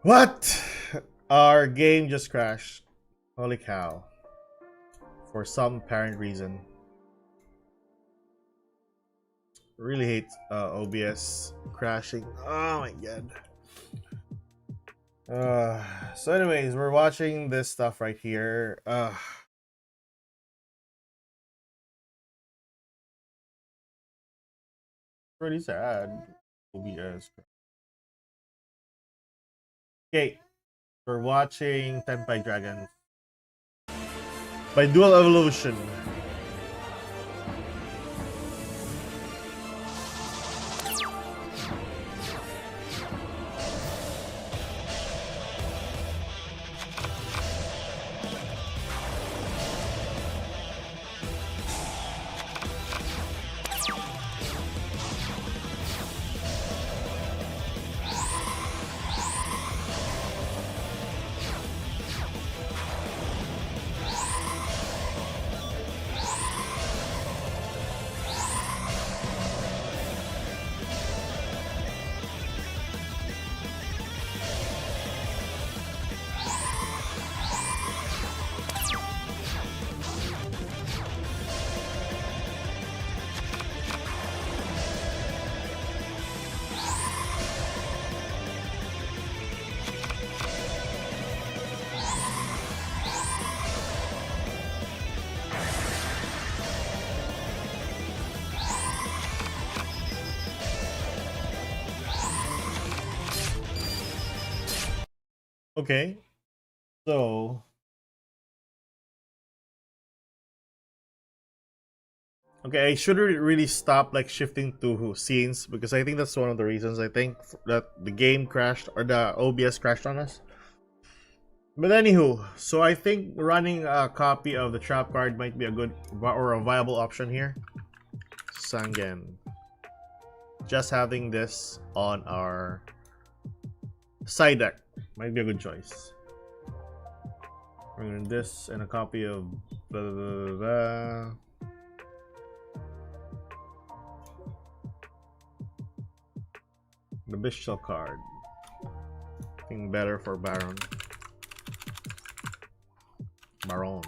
What? Our game just crashed. Holy cow. For some apparent reason. Really hate OBS crashing. Oh my god. So anyways, we're watching this stuff right here. Pretty sad. OBS. Okay. We're watching Tenpai Dragon by Dual Evolution. Okay, so I should really stop like shifting to scenes because I think that's one of the reasons I think that the game crashed or the OBS crashed on us. But anywho, so I think running a copy of the trap card might be a good or a viable option here. Sangen. Just having this on our side deck might be a good choice. And this and a copy of blah, blah, blah, blah. The Bestial card. I think better for Baron. Baron.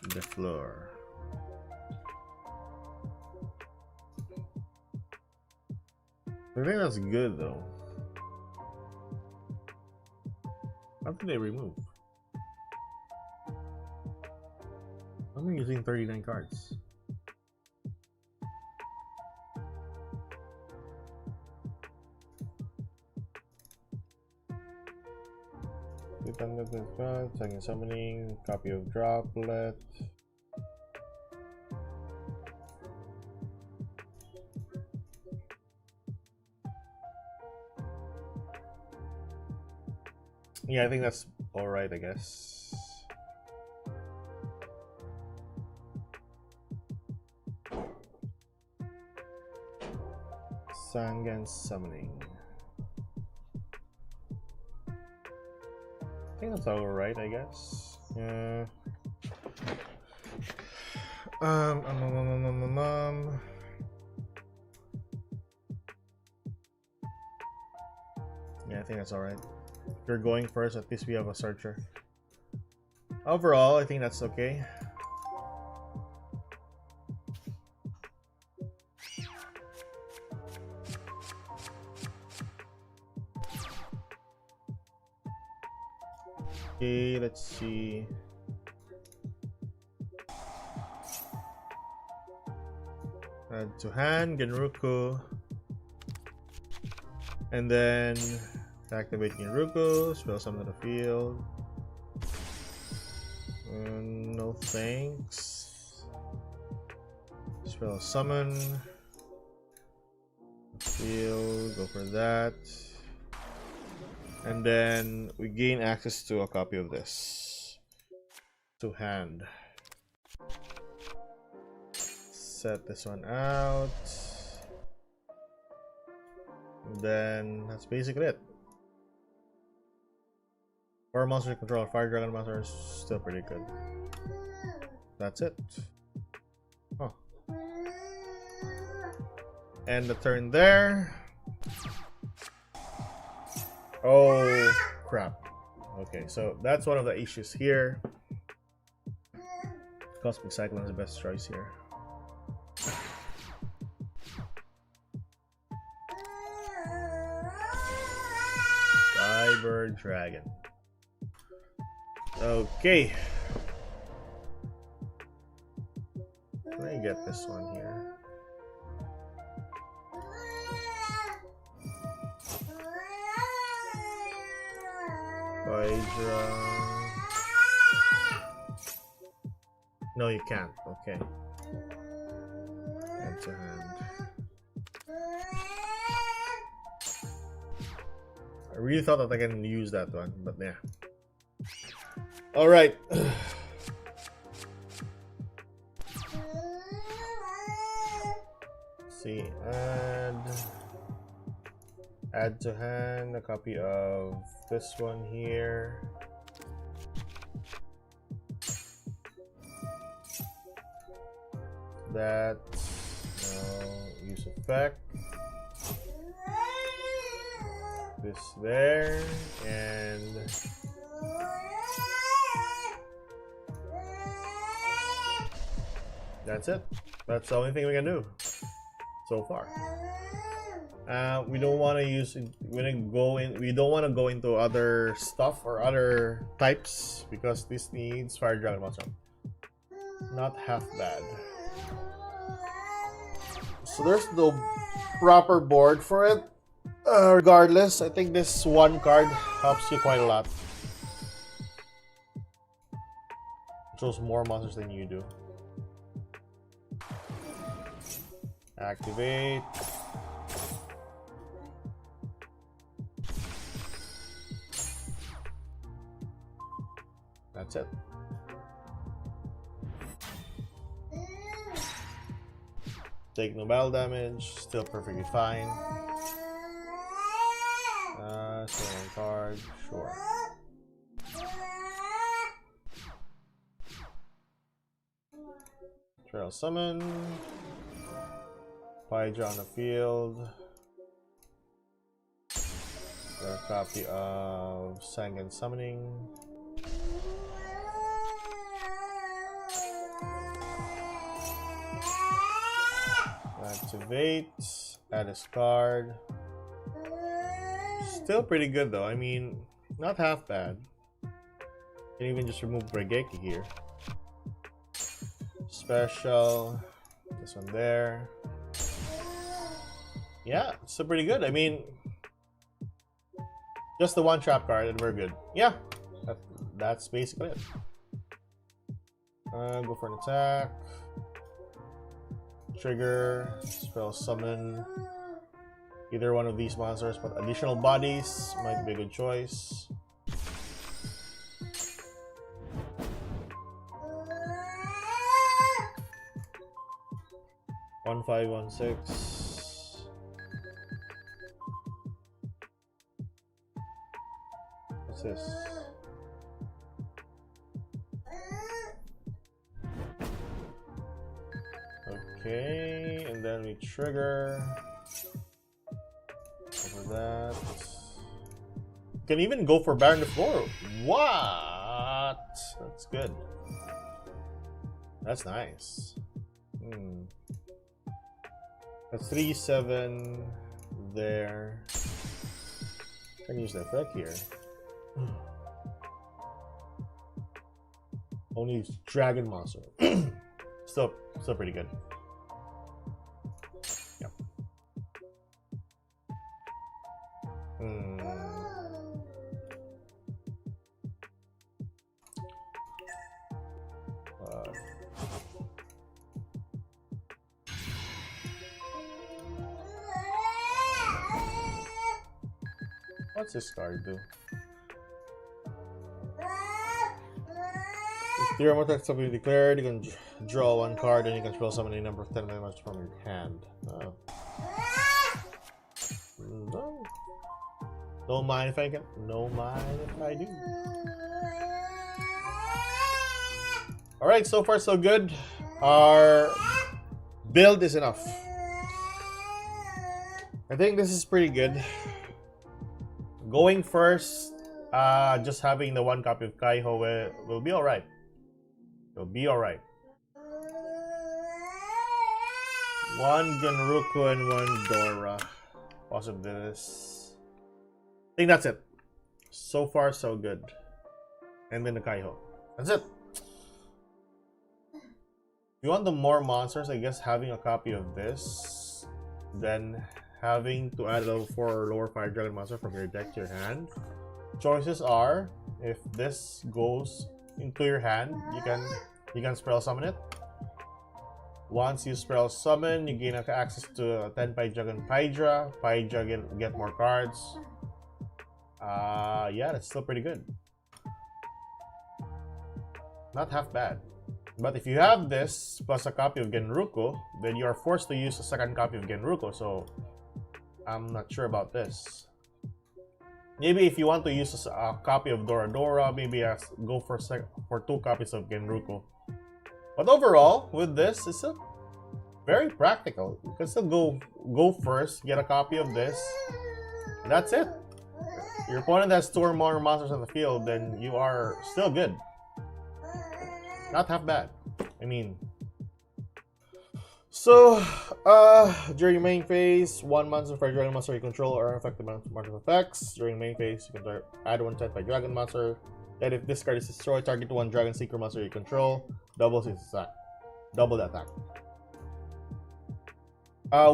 The floor. I think that's good though. How can they remove? I'm using 39 cards. Second summoning, copy of droplet. Yeah, I think that's alright, I guess. Sangan summoning. I think that's alright, I guess. Yeah, I think that's alright. If you're going first, at least we have a searcher. Overall, I think that's okay. Okay, let's see. Add to hand, Genruku. And then activate Genruku, spell summon to the field. No thanks. Spell summon. Field, go for that. And then we gain access to a copy of this. To hand. Set this one out. And then that's basically it. Fire monster control, fire dragon monster is still pretty good. That's it. Huh. end the turn there. Oh crap. Okay, so that's one of the issues here. Cosmic Cyclone is the best choice here. Cyber Dragon. Okay. Let me get this one here. Hydra. No, you can't. Okay. Hand to hand. I really thought that I can use that one, but yeah. All right. See, add to hand a copy of this one here. That use effect. This there, and that's it. That's the only thing we can do so far. We don't want to use. We don't want to go into other stuff or other types because this needs Fire Dragon Monster. Not half bad. So there's no proper board for it. Regardless, I think this one card helps you quite a lot. It shows more monsters than you do. Activate. That's it. Take no battle damage, still perfectly fine. One card, sure. Trail summon. Hydra on the field. Got a copy of Sangan Summoning. Activate. Add his card. Still pretty good though. I mean, not half bad. Can even just remove Brigeki here. Special. This one there. Yeah, still pretty good. I mean, just the one trap card and we're good. Yeah, that's basically it. Go for an attack. Trigger. Spell summon. Either one of these monsters, but additional bodies might be a good choice. One 516. What's this? Okay, and then we trigger. Over that. Can even go for Baron the Floor. What? That's good. That's nice. That's 3/7 there. Can use the effect here. Only Dragon Monster. Still pretty good. Yeah. What's this card do? If your attack is declared, you can draw one card and you control summon a number of 10 damage from your hand. Oh. No. Don't mind if I can. No mind if I do. Alright, so far so good. Our build is enough. I think this is pretty good. Going first, just having the one copy of Kaiho will be alright. It'll be alright. One Genruku and one Dora. Possibly this. I think that's it. So far, so good. And then the Kaiho. That's it. If you want the more monsters, I guess having a copy of this, then having to add a level 4 or lower fire dragon monster from your deck to your hand. Choices are, if this goes into your hand, you can spell summon it. Once you spell summon, you gain access to Tenpai Dragon Pydra. Pydra get more cards. Yeah, that's still pretty good. Not half bad. But if you have this plus a copy of Genruku, then you are forced to use a second copy of Genruku. So I'm not sure about this. Maybe if you want to use a copy of Dora Dora, maybe go for 2 copies of Genruku. But overall, with this, it's still very practical. You can still go first, get a copy of this, and that's it. Your opponent has 2 or more monsters on the field, then you are still good. Not half bad. I mean, so during main phase, 1 monster for dragon monster you control are unaffected by monster effects. During main phase, you can add 1 Tenpai dragon monster. Then if this card is destroyed, target 1 dragon synchro monster you control. Doubles its attack. Double the attack.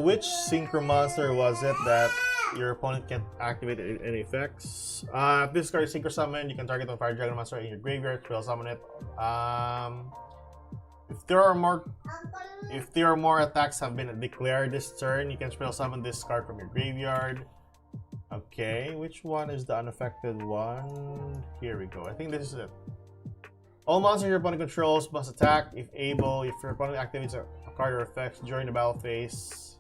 Which synchro monster was it that your opponent can't activate any effects? If this card is synchro summon, you can target 1 fire dragon monster in your graveyard, spell summon it. If there are more attacks have been declared this turn, you can spell summon this card from your graveyard. Okay, which one is the unaffected one? Here we go. I think this is it. All monsters your opponent controls must attack if able. If your opponent activates a card or effects during the battle phase,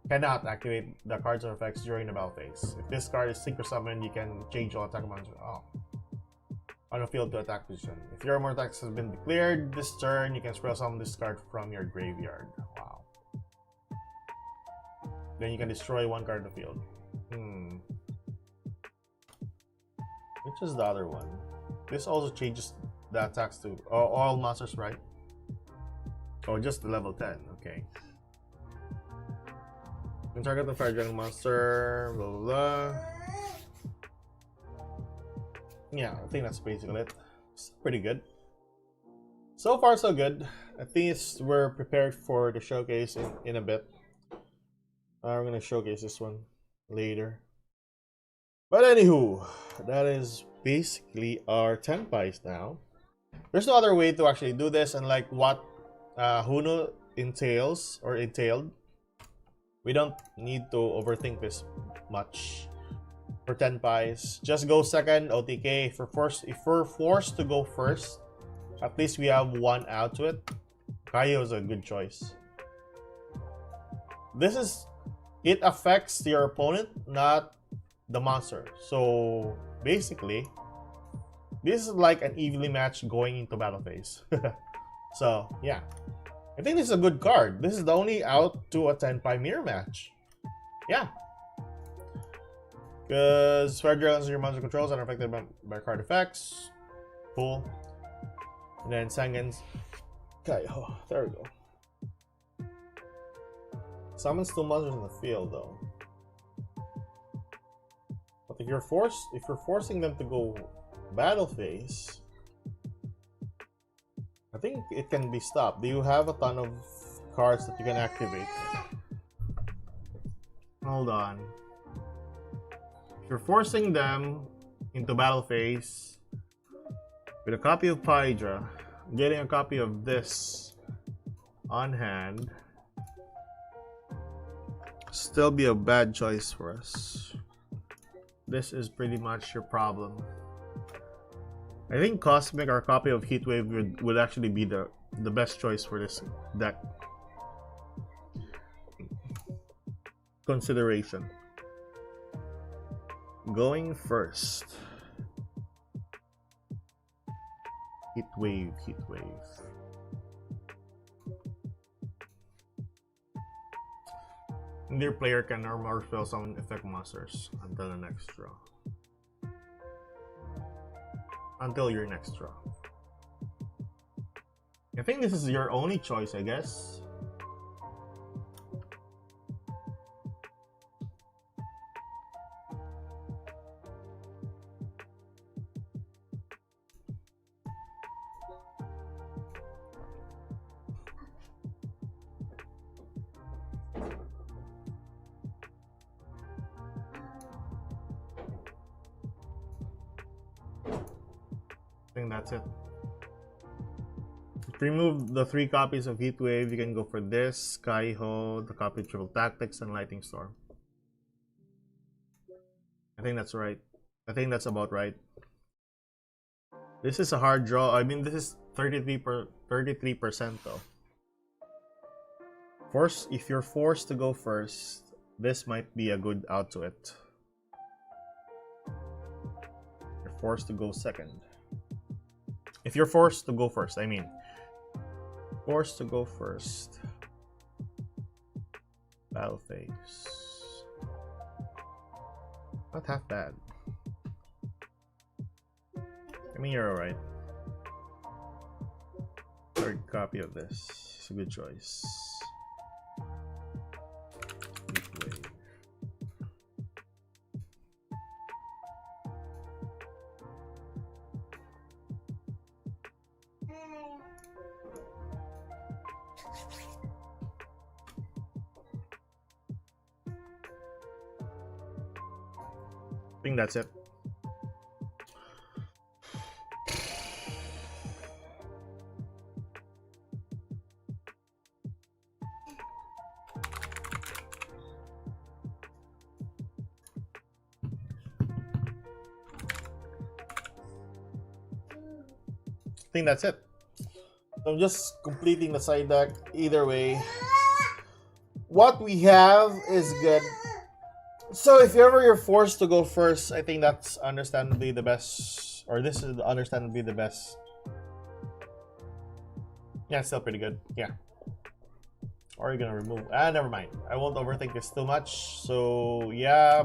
cannot activate the cards or effects during the battle phase. If this card is synchro summon, you can change all attack monsters on the field to attack position. If your more attacks have been declared this turn, you can spell summon this card from your graveyard. Wow. Then you can destroy 1 card in the field. Which is the other one? This also changes the attacks to all monsters, right? Oh, just the level 10. Okay. You can target the fire dragon monster. Blah blah blah. Yeah, I think that's basically it. It's pretty good. So far, so good. At least we're prepared for the showcase in a bit. We're gonna showcase this one later. But anywho, that is basically our Tenpais now. There's no other way to actually do this, and like what Hunu entailed, we don't need to overthink this much. For Tenpais, just go second OTK. If we're forced to go first, at least we have 1 out to it. Kaiho is a good choice. It affects your opponent, not the monster. So basically, this is like an evenly matched going into battle phase. So yeah, I think this is a good card. This is the only out to a Tenpai mirror match. Yeah. Because fire dragons your monster controls are affected by card effects. Cool. And then Sangen's Kaiho. There we go. Summons 2 monsters in the field though. But if you're forcing them to go battle phase, I think it can be stopped. Do you have a ton of cards that you can activate? Hold on. If you're forcing them into battle phase with a copy of Pydra, getting a copy of this on hand, still be a bad choice for us. This is pretty much your problem. I think Cosmic or a copy of Heatwave would actually be the best choice for this deck. Consideration. Going first. Heatwave. Neither player can normal or spell summon effect monsters until the next draw. Until your next draw. I think this is your only choice, I guess. I think that's it. To remove the 3 copies of Heatwave, you can go for this, Kaiho, the copy of Triple Tactics, and Lightning Storm. I think that's right. I think that's about right. This is a hard draw. I mean, this is 33% though. If you're forced to go first, this might be a good out to it. You're forced to go second. If you're forced to go first, I mean. Forced to go first. Battle phase. Not half bad. I mean, you're alright. Third copy of this. It's a good choice. I think that's it. I think that's it. So I'm just completing the side deck. Either way, what we have is good. So if ever you're forced to go first, I think that's understandably the best, or this is understandably the best. Yeah, it's still pretty good. Yeah. Or are you gonna remove? Never mind. I won't overthink this too much. So yeah,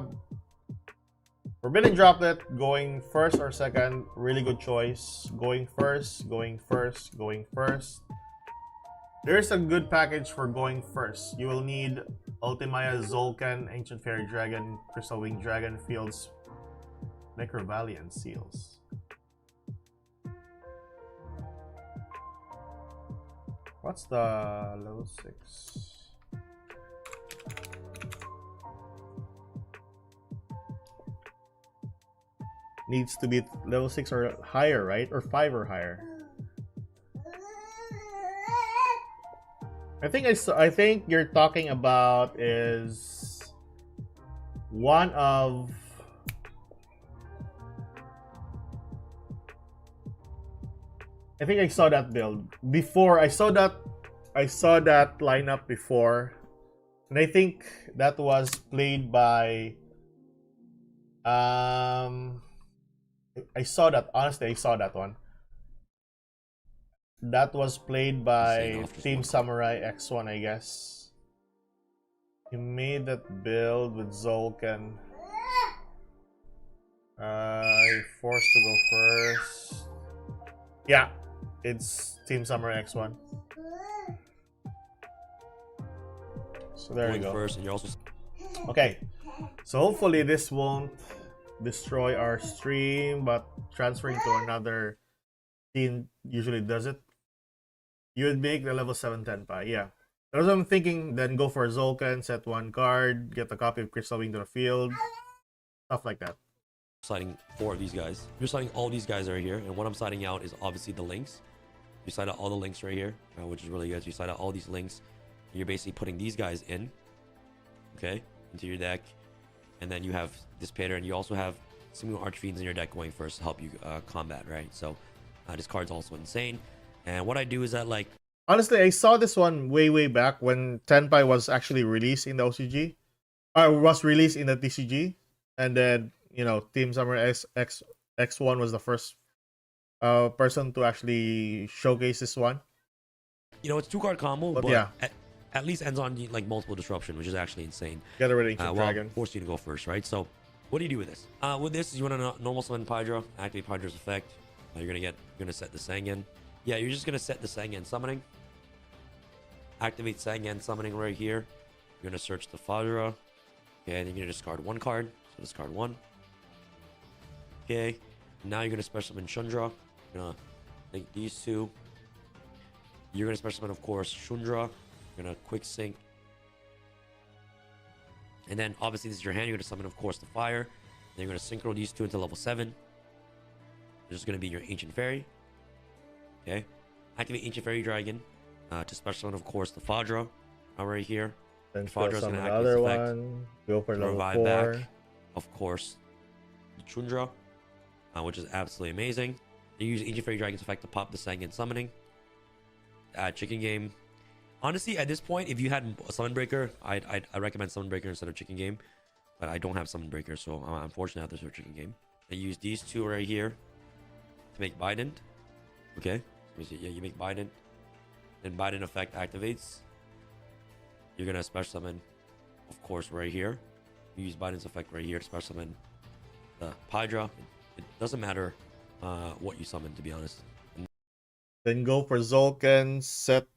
Forbidden Droplet going first or second, really good choice. Going first, going first, going first. There's a good package for going first. You will need Ultimaya, Zolkan, Ancient Fairy Dragon, Crystal Wing Dragon, Fields, Necro Valley, and Seals. What's the level 6? Needs to be level 6 or higher, right? Or 5 or higher. I think you're talking about is one of I think I saw that build before. I saw that lineup before, and I think that was played by I saw that, honestly. I saw that one. That was played by Team Samurai X1, I guess. He made that build with Zolkan. Forced to go first. Yeah, it's Team Samurai X1. So there you go. First, and you're also... Okay, so hopefully this won't destroy our stream, but transferring to another team usually does it. You would make the level 7 Tenpai, yeah. That's what I'm thinking. Then go for Zolkan, set 1 card, get a copy of Crystal Wing to the field, stuff like that. Citing 4 of these guys. You're citing all these guys right here, and what I'm citing out is obviously the links. You cite out all the links right here, which is really good. You cite out all these links, and you're basically putting these guys in, okay, into your deck, and then you have this pattern. You also have single Archfiends in your deck going first to help you combat, right? So this card's also insane. And what I do is that, like, honestly, I saw this one way back when Tenpai was actually released in the OCG, or was released in the TCG, and then you know Team Samurai X1 was the first person to actually showcase this one. You know, it's 2-card combo, but yeah, at least ends on like multiple disruption, which is actually insane. Get rid of Ancient Well, Dragon. force you to go first, right? So what do you do with this? With this, you want to normal summon Pydra, activate Pydra's effect. You're gonna set the Sangan. Yeah, you're just gonna set the Sangan summoning. Activate Sangan summoning right here. You're gonna search the Pydra. Okay, and then you're gonna discard one card. So discard one. Okay, now you're gonna special summon Shundra. You're gonna take these two. You're gonna special summon, of course, Shundra. You're gonna quick sync. And then obviously this is your hand. You're gonna summon, of course, the fire. Then you're gonna synchro these two into level 7. This is gonna be your Ancient Fairy. Okay, activate Ancient Fairy Dragon to special summon, of course, the Fadra right here. Then Fadra's summon gonna another activate effect. one. Go for level Revive 4. back, of course, the Chundra, which is absolutely amazing. You use Ancient Fairy Dragon's effect to pop the Sangan summoning. Chicken Game. Honestly, at this point, if you had a Summon Breaker, I recommend Summon Breaker instead of Chicken Game. But I don't have Summon Breaker, so I'm unfortunately I have to search Chicken Game. I use these two right here to make Bident. Okay, let me see. Yeah, you make Bident. Then Bident effect activates. You're gonna special summon, of course, right here. You use Bident's effect right here to special summon the Pydra. It doesn't matter what you summon, to be honest. Then go for Zolkin, set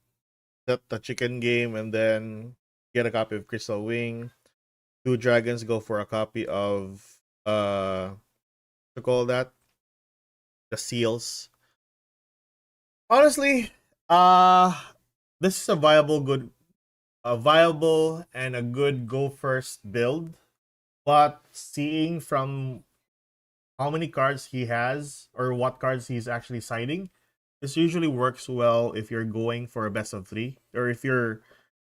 the Chicken Game, and then get a copy of Crystal Wing. 2 dragons, go for a copy of to call that, the Seals. Honestly, this is a viable and a good go first build, but seeing from how many cards he has or what cards he's actually siding, this usually works well if you're going for a best of 3 or if you're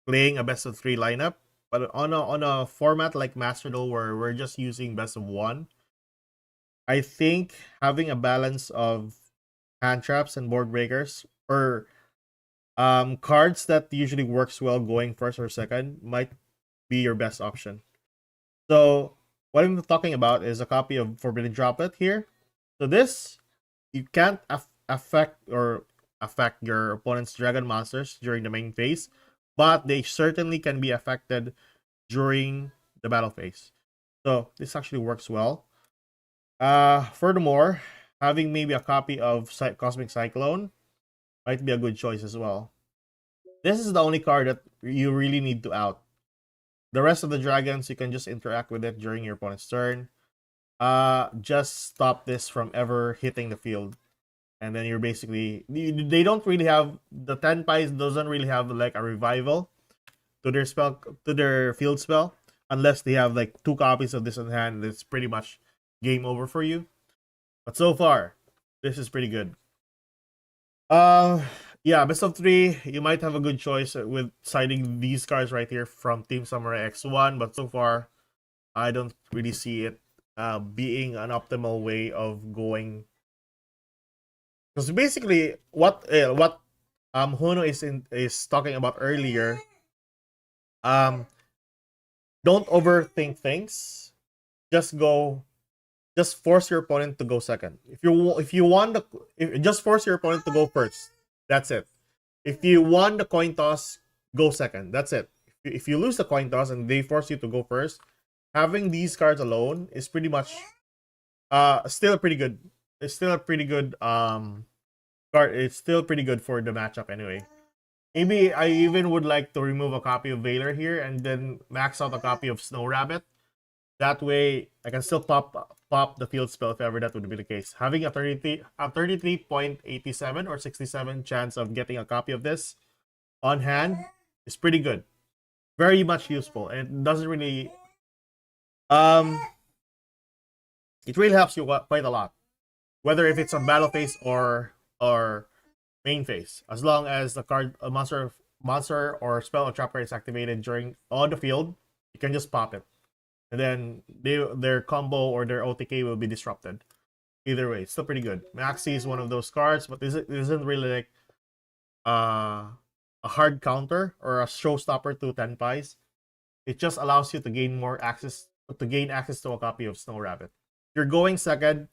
playing a best of 3 lineup. But on a format like Master Duel where we're just using best of 1, I think having a balance of hand traps and board breakers or cards that usually works well going first or second might be your best option. So what I'm talking about is a copy of Forbidden Droplet here. So this, you can't affect your opponent's dragon monsters during the main phase, but they certainly can be affected during the battle phase. So this actually works well. Furthermore, having maybe a copy of Cosmic Cyclone might be a good choice as well. This is the only card that you really need to out. The rest of the dragons, you can just interact with it during your opponent's turn. Just stop this from ever hitting the field. And then you're basically... They don't really have... The Tenpais doesn't really have like a revival to their field spell. Unless they have like 2 copies of this in hand. It's pretty much game over for you. But so far, this is pretty good. Yeah, best of 3, you might have a good choice with siding these cards right here from Team Samurai X1, but so far, I don't really see it being an optimal way of going. Because basically, what Hono is talking about earlier, don't overthink things. Just force your opponent to go second. Just force your opponent to go first. That's it. If you won the coin toss, go second. That's it. If you lose the coin toss and they force you to go first, having these cards alone is pretty much still pretty good. It's still a pretty good card. It's still pretty good for the matchup anyway. Maybe I even would like to remove a copy of Valor here and then max out a copy of Snow Rabbit. That way, I can still pop the field spell if ever that would be the case. Having a 33.87 or 67 chance of getting a copy of this on hand is pretty good. Very much useful. And it doesn't really... it really helps you quite a lot. Whether if it's a battle phase or main phase. As long as the card, a monster or spell or trapper is activated on the field, you can just pop it. And then their combo or their OTK will be disrupted. Either way, it's still pretty good. Maxi is one of those cards, but this isn't really like a hard counter or a showstopper to Tenpais. It just allows you to gain access to a copy of Snow Rabbit. If you're going second,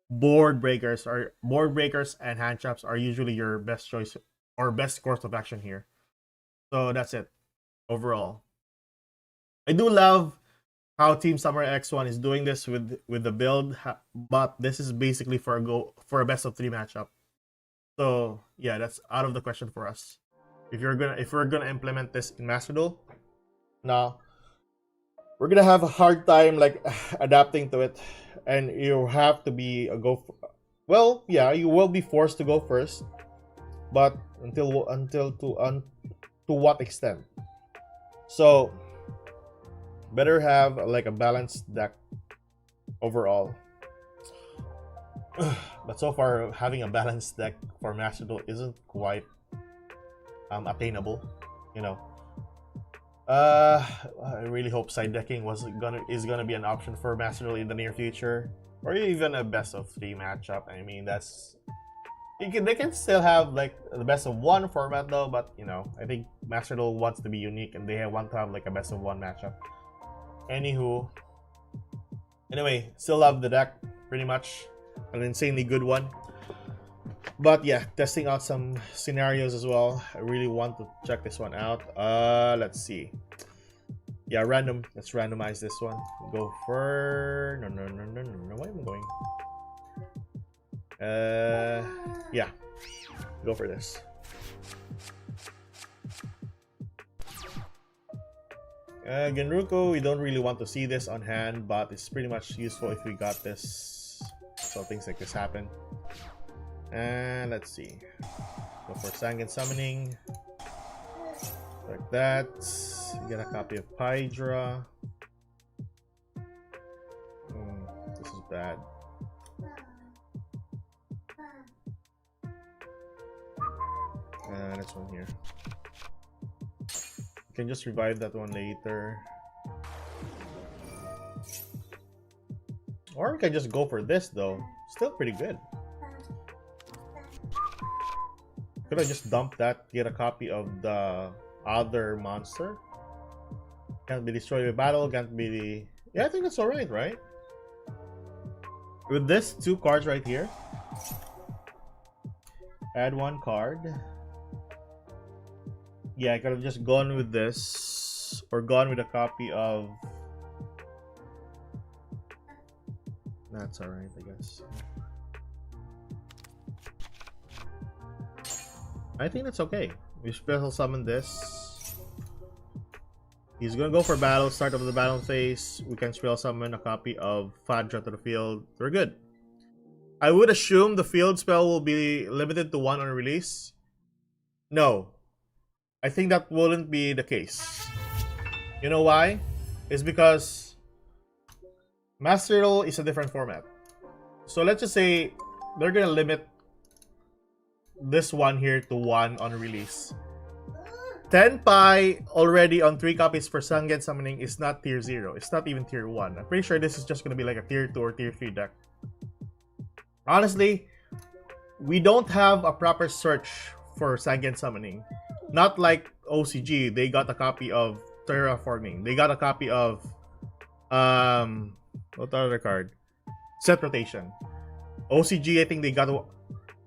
board breakers and hand traps are usually your best choice or best course of action here. So that's it. overall. I do love how Team Samurai X1 is doing this with the build, but this is basically for a best of 3 matchup. So yeah, that's out of the question for us. If we're gonna implement this in Master Duel, now we're gonna have a hard time like adapting to it, and you have to be a go. Well, yeah, you will be forced to go first, but to what extent? So better have like a balanced deck overall. But so far, having a balanced deck for Master Duel isn't quite attainable, you know. I really hope side decking is gonna be an option for Master Duel in the near future, or even a best of 3 matchup. I mean, they can still have like the best of 1 format though, but you know, I think Master Duel wants to be unique and they want to have like a best of 1 matchup. Anywho, anyway, still love the deck pretty much. An insanely good one. But yeah, testing out some scenarios as well. I really want to check this one out. Let's see. Yeah, random. Let's randomize this one. Go for no. Why am I going? Yeah. Go for this. Genruko, we don't really want to see this on hand, but it's pretty much useful if we got this. So things like this happen. And let's see. Go for Sangan Summoning. Like that. You get a copy of Hydra. This is bad. And this one here. You can just revive that one later. Or we can just go for this though. Still pretty good. Could I just dump that, get a copy of the other monster? Can't be destroyed by battle, can't be... Yeah, I think that's alright, right? With this 2 cards right here. Add 1 card. Yeah, I could have just gone with this. Or gone with a copy of... That's alright, I guess. I think that's okay. We special summon this. He's gonna go for battle, start of the battle phase. We can spell summon a copy of Fadra to the field. We're good. I would assume the field spell will be limited to 1 on release. No. I think that wouldn't be the case. You know why? It's because Master Duel is a different format. So let's just say they're gonna limit this one here to 1 on release. Tenpai already on 3 copies for Sangen Summoning is not tier 0. It's not even tier 1. I'm pretty sure this is just gonna be like a tier 2 or tier 3 deck. Honestly, we don't have a proper search for Sangen Summoning. Not like OCG, they got a copy of Terraforming. They got a copy of what other card? Set Rotation. OCG, I think they got...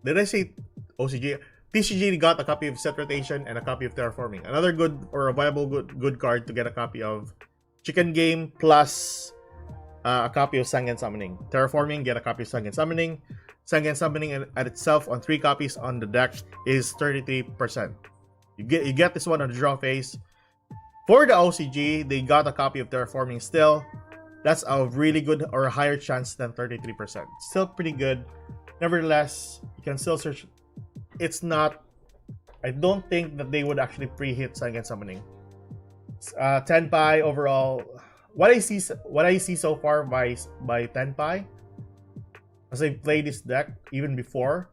Did I say OCG? TCG got a copy of Set Rotation and a copy of Terraforming. Another good or a viable good card to get a copy of Chicken Game plus a copy of Sangen Summoning. Terraforming, get a copy of Sangen Summoning. Sangen Summoning at itself on 3 copies on the deck is 33%. You get this one on the draw phase. For the OCG, they got a copy of Terraforming still. That's a really good or a higher chance than 33%. Still pretty good. Nevertheless, you can still search. It's not... I don't think that they would actually pre-hit Sangen Summoning. Tenpai overall... What I see so far by Tenpai, as I played this deck even before,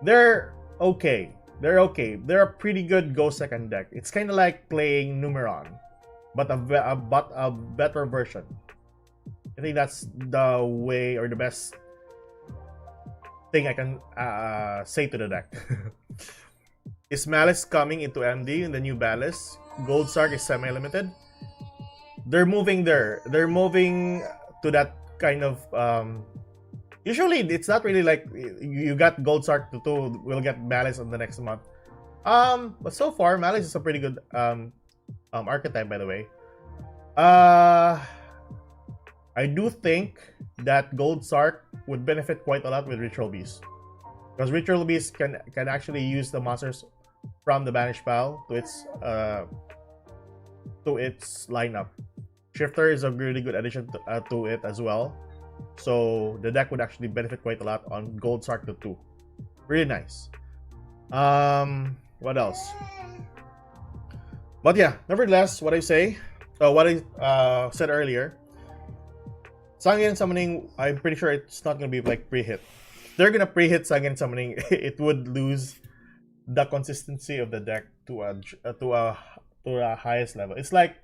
they're okay. They're okay. They're a pretty good go second deck. It's kind of like playing Numeron, but a better version. I think that's the way or the best thing I can say to the deck. Is Malice coming into MD in the new Malice? Gold Sark is semi-limited. They're moving there. They're moving to that kind of... usually, it's not really like you got Gold Sark to we'll get Malice on the next month. But so far, Malice is a pretty good archetype, by the way. I do think that Gold Sark would benefit quite a lot with Ritual Beast, because Ritual Beast can actually use the monsters from the Banish pile to its lineup. Shifter is a really good addition to it as well, so the deck would actually benefit quite a lot on Gold Sark to 2. Really nice. What else? But yeah, nevertheless, what I said earlier, Sangen Summoning, I'm pretty sure it's not gonna be like pre-hit. If they're gonna pre-hit Sangen Summoning, it would lose the consistency of the deck to a highest level. It's like,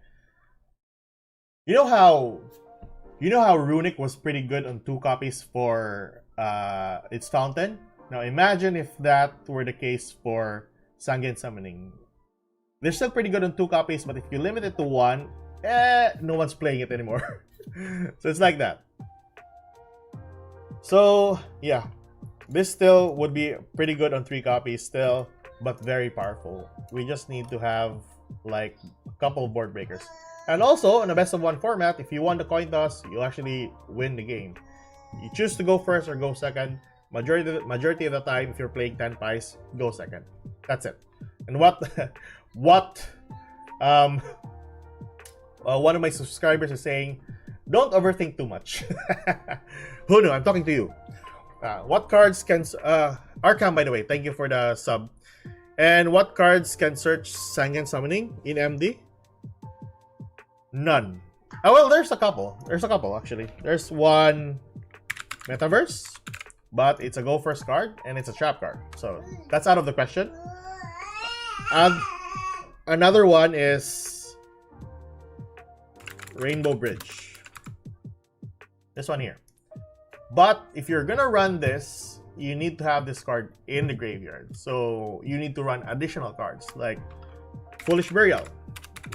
you know how Runic was pretty good on 2 copies for its Fountain. Now imagine if that were the case for Sangen Summoning. They're still pretty good on 2 copies, but if you limit it to 1, no one's playing it anymore. So it's like that. So yeah, this still would be pretty good on 3 copies still, but very powerful. We just need to have like a couple of board breakers. And also, in a best of 1 format, if you won the coin toss, you'll actually win the game. You choose to go first or go second. Majority of the time, if you're playing Tenpais, go second. That's it. And one of my subscribers is saying, don't overthink too much. Who knew? I'm talking to you. What cards can... Arkham, by the way, thank you for the sub. And what cards can search Sangen Summoning in MD? None. Oh, well, there's a couple. There's a couple, actually. There's one Metaverse, but it's a go first card, and it's a trap card. So, that's out of the question. Another one is Rainbow Bridge. This one here. But if you're gonna run this, you need to have this card in the graveyard. So you need to run additional cards like Foolish Burial.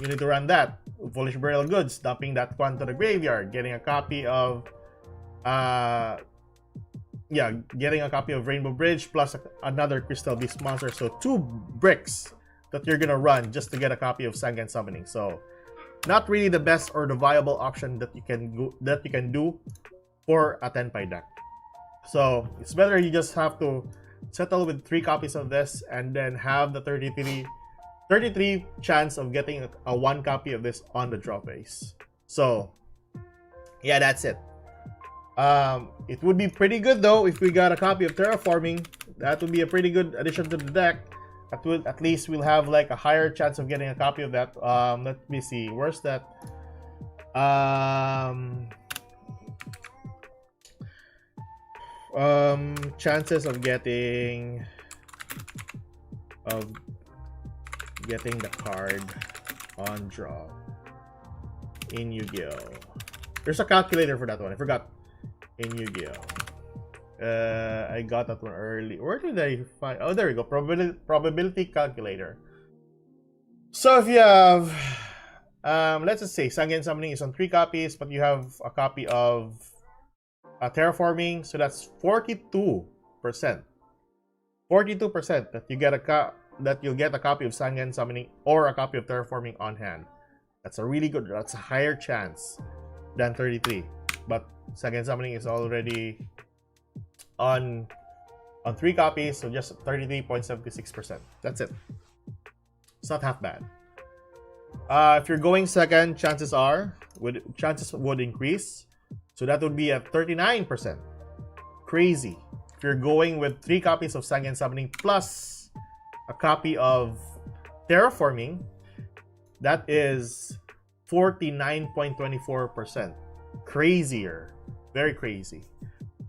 You need to run that. Foolish Burial Goods, dumping that one to the graveyard, getting a copy of getting a copy of Rainbow Bridge plus another Crystal Beast monster. So 2 bricks that you're gonna run just to get a copy of Sangen Summoning. So not really the best or the viable option that you can do for a Tenpai deck. So it's better you just have to settle with 3 copies of this and then have the 33 chance of getting a 1 copy of this on the draw phase. So yeah, that's it. It would be pretty good though if we got a copy of Terraforming. That would be a pretty good addition to the deck. At least we'll have like a higher chance of getting a copy of that. Let me see. Where's that? Chances of getting the card on draw in Yu-Gi-Oh. There's a calculator for that one. I forgot. In Yu-Gi-Oh. I got that one early. Where did I find? Oh, there we go. Probability calculator. So if you have, let's just say Sangen Summoning is on 3 copies, but you have a copy of Terraforming, so that's 42%. 42% that you get you'll get a copy of Sangen Summoning or a copy of Terraforming on hand. That's a really good. That's a higher chance than 33. But Sangen Summoning is already on 3 copies, so just 33.76%. That's it. It's not half bad. If you're going second, chances would increase. So that would be at 39%. Crazy. If you're going with 3 copies of Sangen Summoning plus a copy of Terraforming, that is 49.24%. Crazier. Very crazy.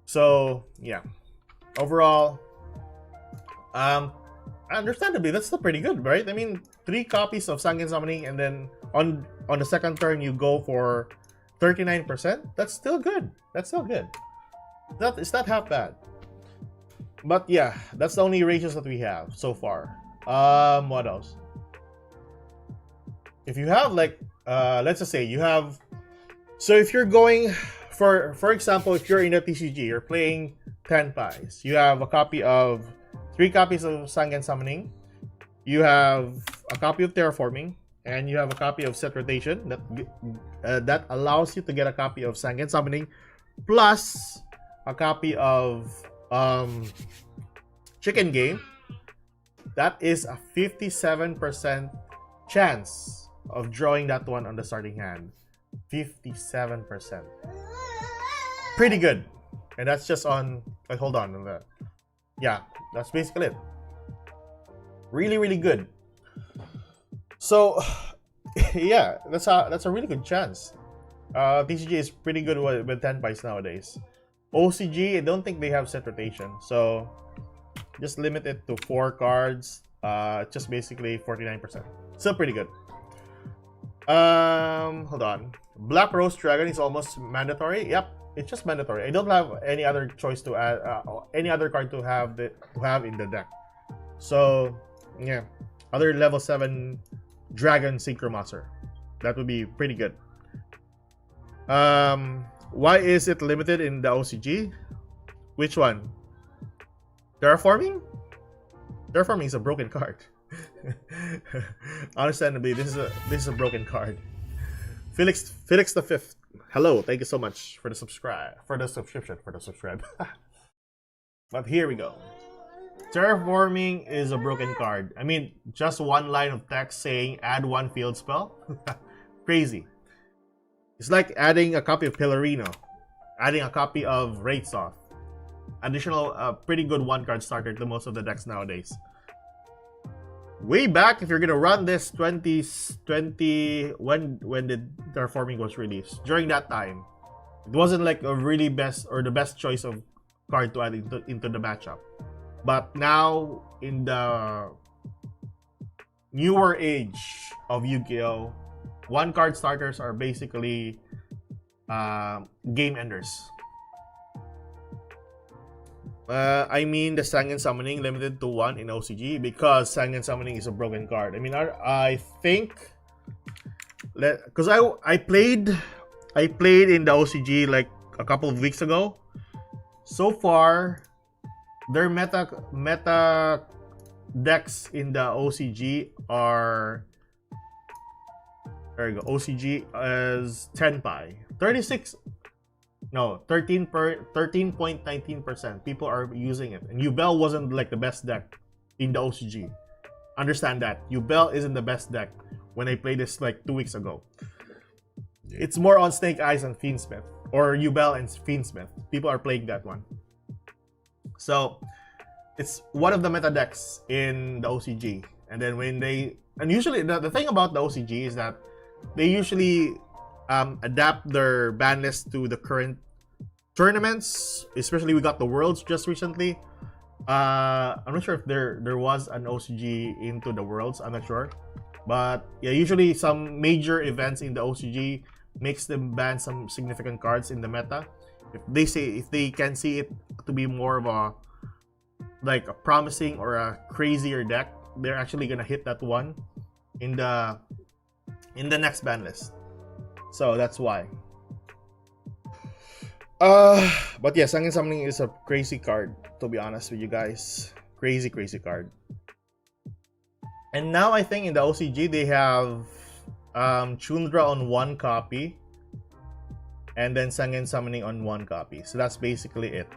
So yeah, overall, understandably, that's still pretty good, right? I mean, 3 copies of Sangen Summoning, and then on the second turn you go for 39%. That's still good. That's still good. It's not half bad. But yeah, that's the only ratios that we have so far. What else? If you have like, let's just say you have. So if you're going for example, if you're in a TCG, you're playing Tenpais, you have a copy of 3 copies of Sangen Summoning, you have a copy of Terraforming, and you have a copy of Set Rotation that allows you to get a copy of Sangen Summoning plus a copy of Chicken Game. That is a 57% chance of drawing that one on the starting hand. 57%. Pretty good. And that's just on, like, hold on. Yeah, that's basically it. Really, really good. So, yeah, that's a really good chance. TCG is pretty good with Tenpais nowadays. OCG, I don't think they have Set Rotation, so just limit it to 4 cards. Just basically 49%. Still pretty good. Hold on. Black Rose Dragon is almost mandatory. Yep, it's just mandatory. I don't have any other choice to add, any other card to have in the deck. So yeah, other level 7 Dragon Synchro Monster. That would be pretty good. Why is it limited in the OCG? Which one? Terraforming? Terraforming is a broken card. Understandably, this is a broken card. Felix the Fifth. Hello, thank you so much for the subscription. But here we go. Terraforming is a broken card. I mean, just one line of text saying add 1 field spell. Crazy. It's like adding a copy of Pillarino, adding a copy of Wraithsoth. Additional, pretty good 1-card starter to most of the decks nowadays. Way back, if you're gonna run this 2020, when did Terraforming was released? During that time, it wasn't like a really best or the best choice of card to add into the matchup. But now, in the newer age of Yu-Gi-Oh, 1-card starters are basically game enders. I mean the Sangen Summoning limited to 1 in OCG because Sangen Summoning is a broken card. I mean, I think, because I played in the OCG like a couple of weeks ago. So far, their meta decks in the OCG are, there you go. OCG is Tenpai. 13.19% people are using it. And Yubel wasn't like the best deck in the OCG. Understand that. Yubel isn't the best deck when I played this like 2 weeks ago. It's more on Snake Eyes and Fiendsmith. Or Yubel and Fiendsmith. People are playing that one. So, it's one of the meta decks in the OCG. And then when they... And usually, the thing about the OCG is that they usually adapt their ban list to the current tournaments. Especially, we got the Worlds just recently. I'm not sure if there was an OCG into the Worlds. I'm not sure. But yeah, usually some major events in the OCG makes them ban some significant cards in the meta. If they can see it to be more of a promising or a crazier deck, they're actually gonna hit that one in the next ban list. So that's why. But yeah, Sangen Summoning is a crazy card, to be honest with you guys. Crazy card. And now I think in the OCG they have Chundra on 1 copy. And then Sangen Summoning on 1 copy. So that's basically it.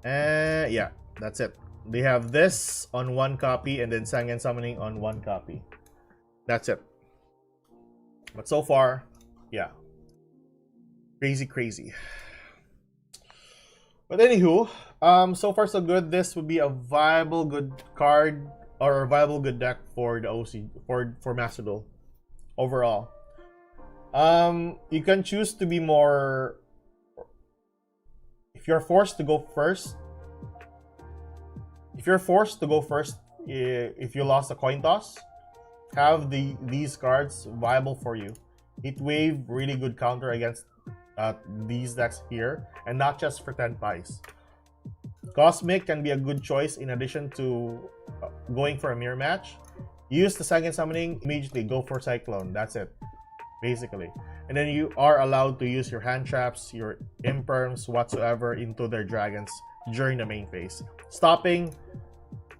Yeah, that's it. They have this on 1 copy and then Sangen Summoning on 1 copy. That's it. But so far, yeah. Crazy. But anywho, so far so good. This would be a viable good card or a viable good deck for the OC for Master Duel overall. You can choose to be more. If you're forced to go first, if you lost a coin toss, have these cards viable for you. Heatwave, really good counter against these decks here, and not just for Tenpais. Cosmic can be a good choice in addition to going for a mirror match. Use the Sangen Summoning, immediately go for Cyclone. That's it, basically. And then you are allowed to use your hand traps, your imperms, whatsoever into their dragons during the main phase. Stopping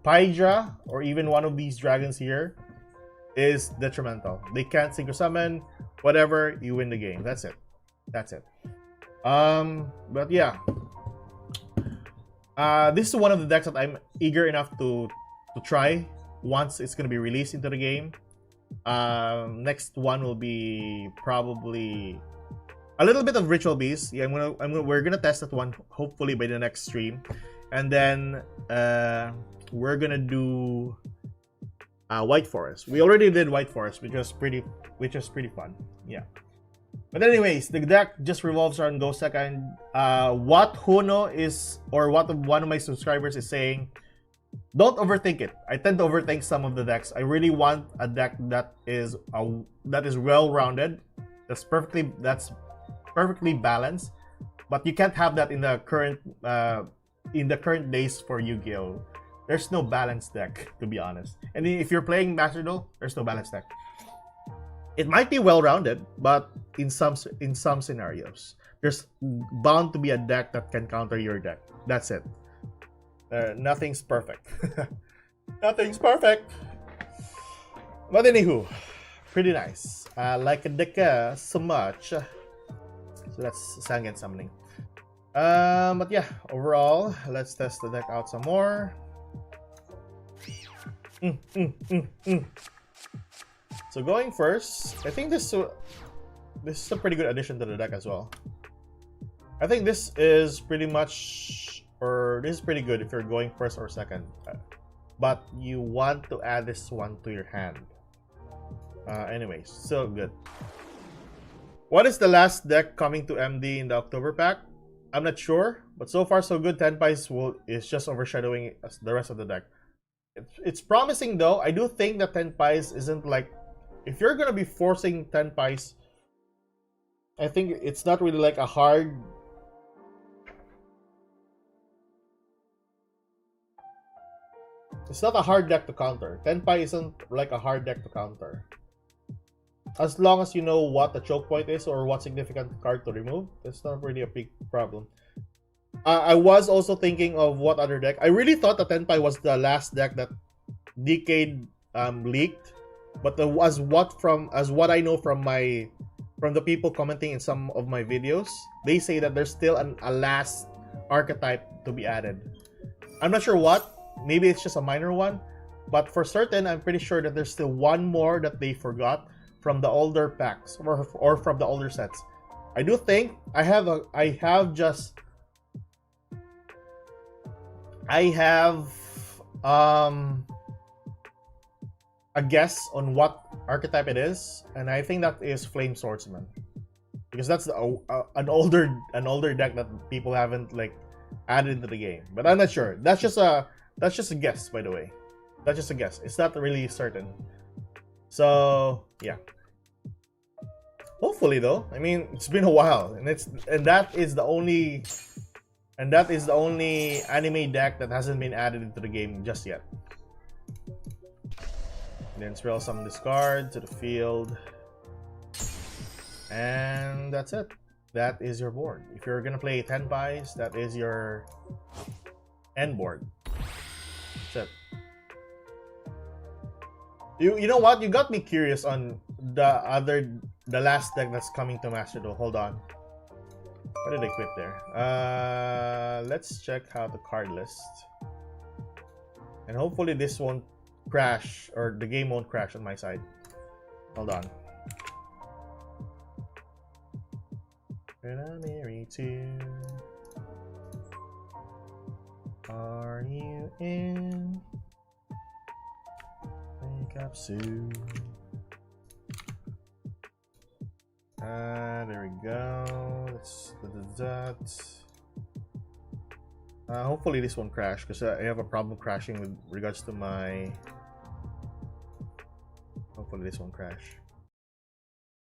Pydra or even one of these dragons here is detrimental. They can't synchro summon, whatever, you win the game. That's it. That's it. But yeah. This is one of the decks that I'm eager enough to try once it's gonna be released into the game. Next one will be probably a little bit of Ritual Beast. Yeah, we're gonna test that one hopefully by the next stream, and then we're gonna do White Forest. We already did White Forest, which was pretty fun. Yeah. But anyways, the deck just revolves around Ghost Deck, and what Huno is, or what one of my subscribers is saying, don't overthink it. I tend to overthink some of the decks. I really want a deck that is well-rounded, that's perfectly balanced, but you can't have that in the current days for Yu-Gi-Oh. There's no balanced deck, to be honest. And if you're playing Master Duel, there's no balanced deck. It might be well-rounded, but in some scenarios, there's bound to be a deck that can counter your deck. That's it. Nothing's perfect. Nothing's perfect. But anywho, pretty nice. I like the deck so much. So that's Sangen Summoning. But yeah, overall, let's test the deck out some more. So going first, I think this is a pretty good addition to the deck as well. I think this is pretty much, or this is pretty good if you're going first or second, but you want to add this one to your hand. Anyways, still good. What is the last deck coming to MD in the October pack? I'm not sure, but so far so good. TENPAI is just overshadowing the rest of the deck. It's promising though. I do think that TENPAI isn't like, if you're gonna be forcing TENPAI, I think it's not really like a hard. It's not a hard deck to counter. TENPAI isn't like a hard deck to counter. As long as you know what the choke point is or what significant card to remove, it's not really a big problem. I was also thinking of what other deck. I really thought that TENPAI was the last deck that Decade leaked, but as what I know from the people commenting in some of my videos, they say that there's still a last archetype to be added. I'm not sure what. Maybe it's just a minor one, but for certain, I'm pretty sure that there's still one more that they forgot from the older packs or from the older sets. I do think I have a guess on what archetype it is, and I think that is Flame Swordsman, because that's an older deck that people haven't like added into the game. But I'm not sure. That's just a guess, by the way. That's just a guess. It's not really certain. So yeah. Hopefully though. I mean, it's been a while, and that is the only anime deck that hasn't been added into the game just yet. Then spell some discard to the field, and that's it. That is your board. If you're gonna play TENPAIs, that is your end board. That's it. You know what? You got me curious on the last deck that's coming to Master Duel. Hold on. Why did I quit there? Let's check out the card list. And hopefully this won't crash, or the game won't crash on my side. Hold on. Mary too. Are you in? Wake up soon. There we go. Let's do that. Hopefully this won't crash, because I have a problem crashing with regards to my. Hopefully this won't crash.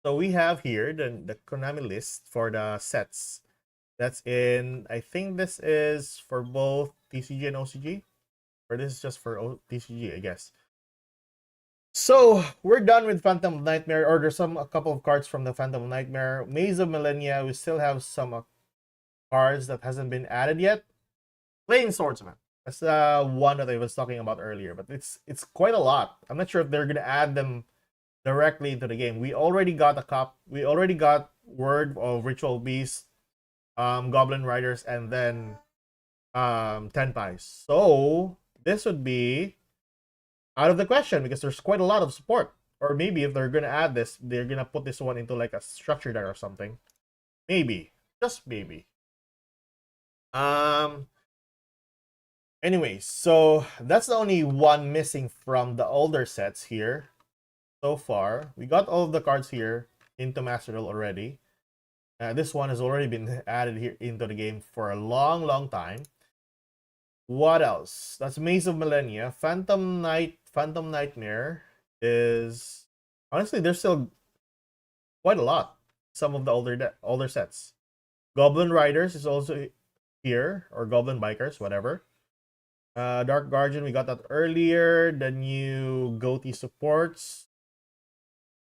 So we have here the Konami list for the sets. That's in, I think this is for both TCG and OCG, or this is just for TCG, I guess. So we're done with Phantom of Nightmare, or there's a couple of cards from the Phantom of Nightmare. Maze of Millennia, we still have some cards that hasn't been added yet. Flame Swordsman. That's one that I was talking about earlier, but it's quite a lot. I'm not sure if they're gonna add them directly into the game. We already got word of Ritual Beast, Goblin Riders, and then Tenpai. So this would be out of the question because there's quite a lot of support. Or maybe if they're gonna add this, they're gonna put this one into like a structure deck or something. Maybe, just maybe. Anyways, so that's the only one missing from the older sets here. So far, we got all of the cards here into Master Duel already. This one has already been added here into the game for a long time. What else? That's Maze of Millennia. Phantom Nightmare is honestly there's still quite a lot. Some of the older sets. Goblin Riders is also here, or Goblin Bikers, whatever. Dark Guardian, we got that earlier. The new Goatee supports.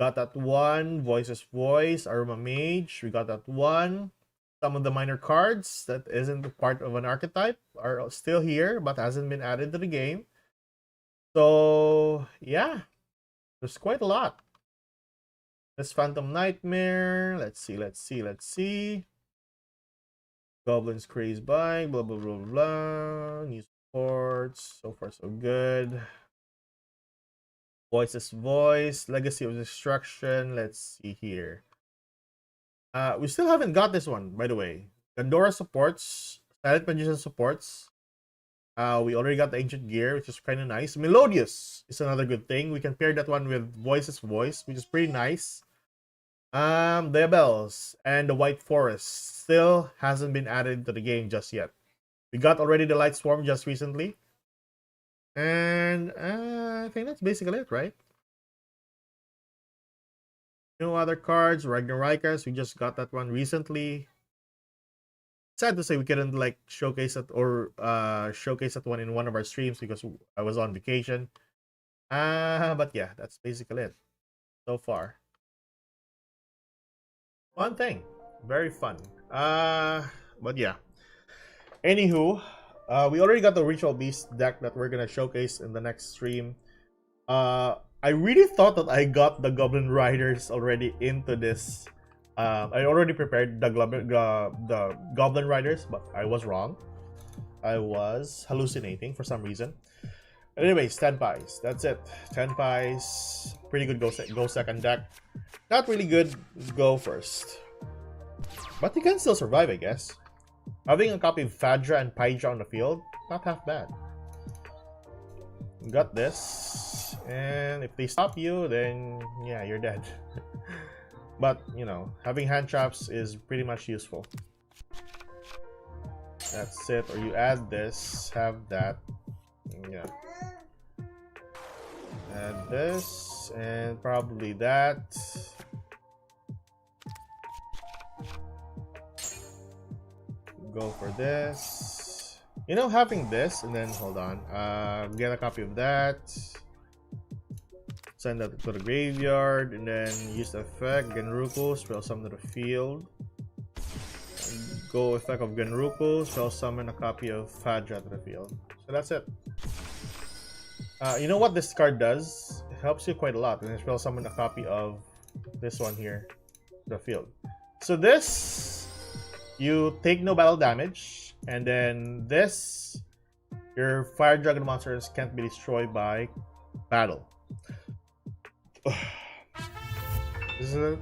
Got that one. Voices Voice, Aroma Mage, we got that one. Some of the minor cards that isn't part of an archetype are still here, but hasn't been added to the game. So, yeah. There's quite a lot. This Phantom Nightmare. Let's see. Goblins Crazed Bike, blah, blah, blah, blah. New supports. So far, so good. Voices Voice, Legacy of Destruction. Let's see here. We still haven't got this one, by the way. Gandora supports, Silent Magician supports. We already got the Ancient Gear, which is kind of nice. Melodious is another good thing. We can pair that one with Voices Voice, which is pretty nice. The Bells and the White Forest still hasn't been added to the game just yet. We got already the Light Swarm just recently. And I think that's basically it, right? No other cards. Ragnarikers, we just got that one recently. Sad to say we couldn't like showcase it or showcase that one in one of our streams because I was on vacation. But yeah, that's basically it so far. Fun thing, very fun. But yeah. Anywho, we already got the Ritual Beast deck that we're gonna showcase in the next stream. I really thought that I got the Goblin Riders already into this. I already prepared the Goblin Riders, but I was wrong. I was hallucinating for some reason. But anyways, Tenpais. That's it. Tenpais. Pretty good go second deck. Not really good go first. But you can still survive, I guess. Having a copy of Fadra and Paidra on the field, not half bad. Got this. And if they stop you, then yeah, you're dead. But, you know, having hand traps is pretty much useful. That's it. Or you add this, have that. Yeah. Add this, and probably that. Go for this. You know, having this, and then, hold on. Get a copy of that. Send that to the graveyard, and then use the effect, Genruku, spell summon to the field. Go effect of Genruku, spell summon a copy of Fadra to the field. So that's it. You know what this card does? It helps you quite a lot. And then spell summon a copy of this one here to the field. So this, you take no battle damage, and then this, your Fire Dragon monsters can't be destroyed by battle. This is it.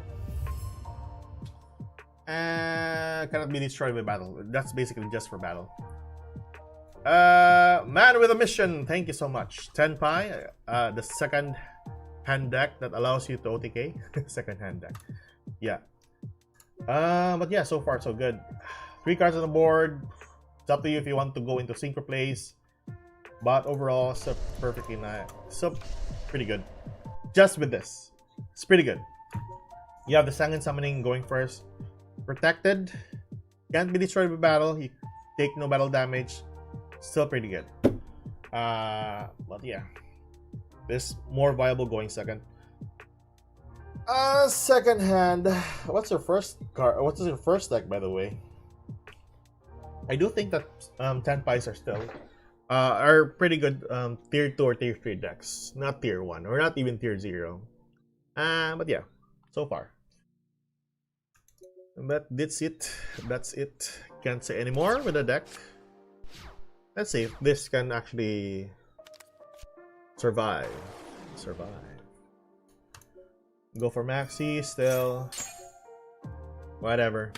Cannot be destroyed by battle. That's basically just for battle. Man with a mission. Thank you so much. Tenpai, the second hand deck that allows you to OTK. Second hand deck. Yeah. But yeah, so far so good. 3 cards on the board. It's up to you if you want to go into synchro plays. But overall, so perfectly nice. So pretty good. Just with this, it's pretty good. You have the Sangan Summoning going first. Protected. Can't be destroyed by battle. You take no battle damage. Still pretty good. But yeah. This more viable going second. Second hand. What's your first card? What is your first deck, by the way? I do think that Tenpais are still are pretty good tier 2 or tier 3 decks. Not tier 1 or not even tier 0. But yeah, so far. But that's it. That's it. Can't say anymore with the deck. Let's see if this can actually survive. Go for Maxi still. Whatever.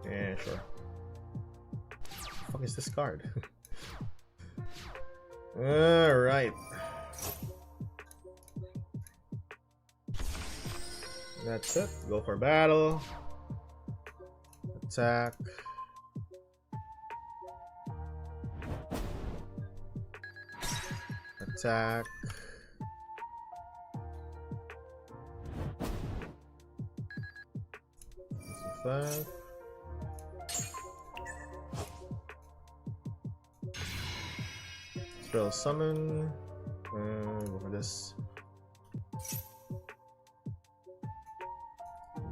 Yeah, sure. What the fuck is this card? Alright. That's it. Go for battle. Attack. Attack. Effect. Spell summon. Go for this.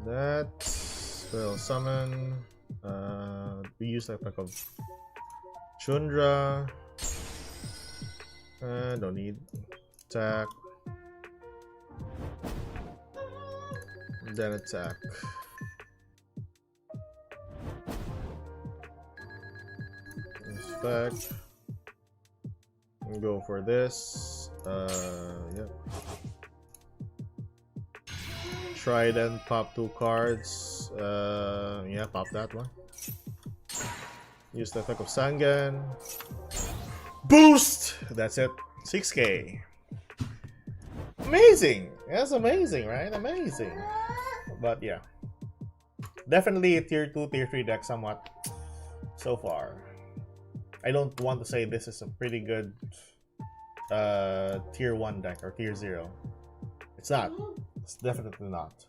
That. Spell summon. We use the effect of Chundra. Don't need. Attack. Then attack. Effect. Go for this. Yeah. Trident, pop 2 cards. Yeah, pop that one. Use the effect of Sangan. Boost! That's it. 6k. Amazing! That's amazing, right? Amazing. But yeah. Definitely a tier 2, tier 3 deck somewhat so far. I don't want to say this is a pretty good tier 1 deck or tier 0. It's not. It's definitely not.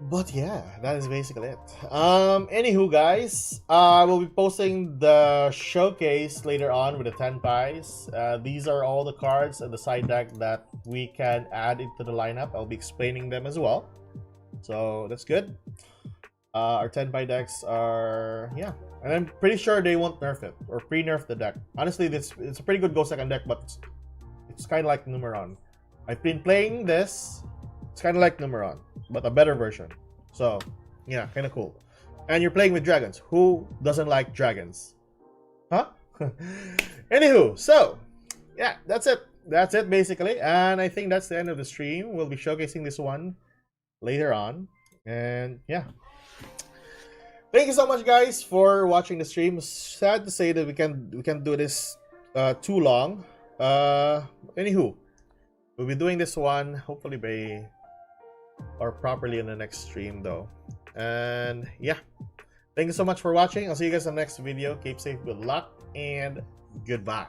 But yeah, that is basically it. Anywho, guys, I will be posting the showcase later on with the Tenpais. These are all the cards and the side deck that we can add into the lineup. I'll be explaining them as well. So that's good. Our Tenpai decks are, yeah. And I'm pretty sure they won't nerf it or pre-nerf the deck. Honestly, it's a pretty good Go Second deck, but it's kind of like Numeron. I've been playing this. It's kind of like Numeron, but a better version. So, yeah, kind of cool. And you're playing with dragons. Who doesn't like dragons? Huh? Anywho, so, yeah, that's it. That's it, basically. And I think that's the end of the stream. We'll be showcasing this one later on. And, yeah. Thank you so much, guys, for watching the stream. Sad to say that we can't do this too long. Anywho, we'll be doing this one hopefully by or properly in the next stream though. And yeah, thank you so much for watching. I'll see you guys in the next video. Keep safe, good luck, and goodbye.